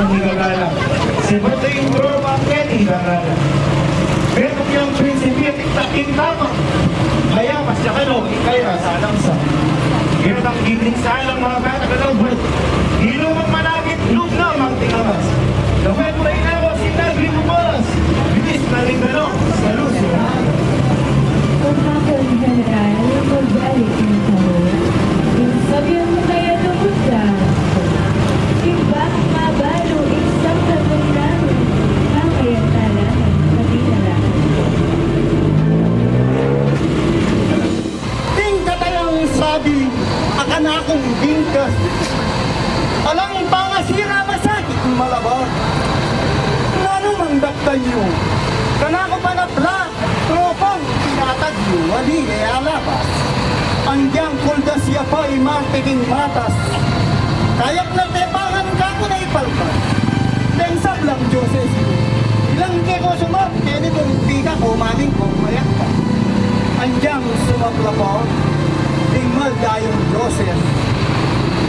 ang igagalang. Si Bote yung tropa ang Kenny igagalang. Pero yung prinsipyo, tiktaking tama. Kaya mas yakano, ikaya sa alamsa. Ganun ang gibling sa alang mga bata kalawbot. Ilumang malapit, lug na mga tingamas. Gawin mo rin ako, sinagli mo moras. Bilis na rin gano'n, sa Lucio. Pagkakon general, mag-alik ng tao. Sabihan mo kaya tungkol ka. Iba mabalo, isang tagon namin. Ang kayang talaman, pag-inalaman. Tingka tayong sabi, akan akong bingkas. Alang pangasira masakit malabot. Ngano mang daktan nyo, kanako panapla, tropang pinatag nyo, wali kaya alabas. Andyang kulda siya pa imartiking matas. Kayak na tepangan ka ko na ipalpas. Lengsap lang Diyoses ko. Ilang ke ko sumap, kaya kung pika ko, maling ko, mayak ka. Andyang sumaplapot, tingmal dayong Diyoses.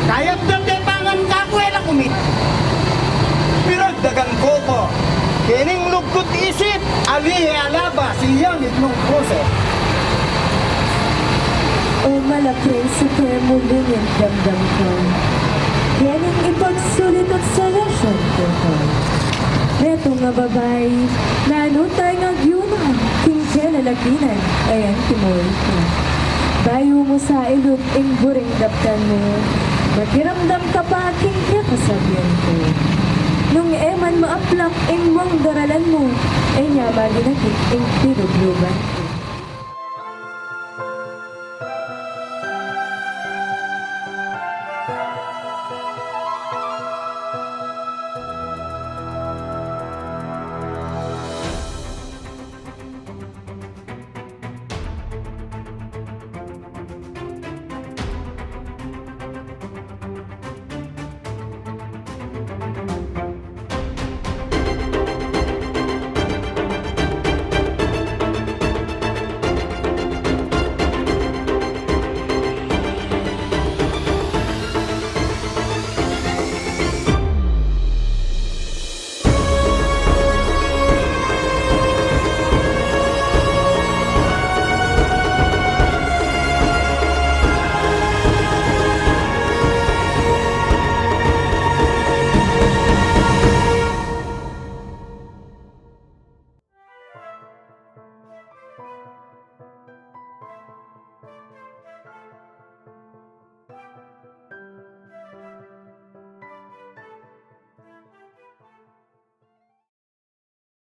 Kayak na tepangan ka ko, elang umit. Pinagdagan ko po, kining lugkot isip, alihe alaba, siyang itlong proses. O malaki sa kemuling ang damdam ko. Yan ang ipagsulit at sa lasyon ko. Neto nga babay, nanutay nga gyunang, kingke lalakinan, ayan timoy ko. Bayo mo sa ilog, ing buring daptan mo, makiramdam ka pa, kingke kasabihan ko. Nung eman maaplak, ing mong daralan mo, ay niya maginakit, ing pinugluban.